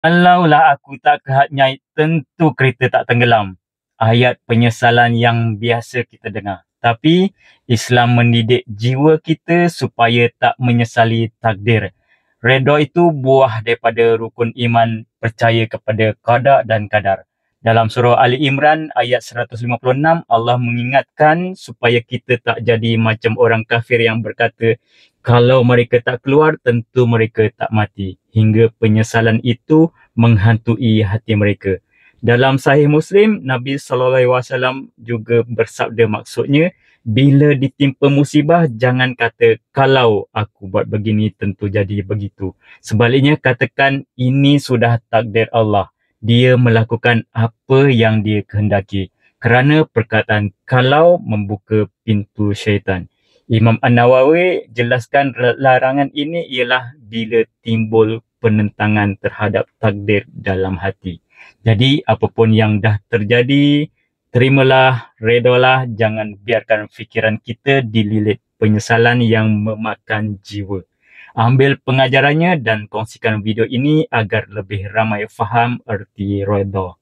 Kalaulah aku tak kehat nyai, tentu kereta tak tenggelam. Ayat penyesalan yang biasa kita dengar. Tapi Islam mendidik jiwa kita supaya tak menyesali takdir. Redha itu buah daripada rukun iman percaya kepada qada dan qadar. Dalam surah Ali Imran ayat 156, Allah mengingatkan supaya kita tak jadi macam orang kafir yang berkata, kalau mereka tak keluar, tentu mereka tak mati. Hingga penyesalan itu menghantui hati mereka. Dalam Sahih Muslim, Nabi SAW juga bersabda, maksudnya, bila ditimpa musibah, jangan kata, kalau aku buat begini, tentu jadi begitu. Sebaliknya, katakan, ini sudah takdir Allah. Dia melakukan apa yang dia kehendaki. Kerana perkataan kalau membuka pintu syaitan. Imam An-Nawawi jelaskan larangan ini ialah bila timbul penentangan terhadap takdir dalam hati. Jadi apapun yang dah terjadi, terimalah, redalah, jangan biarkan fikiran kita dililit penyesalan yang memakan jiwa. Ambil pengajarannya dan kongsikan video ini agar lebih ramai faham erti reda.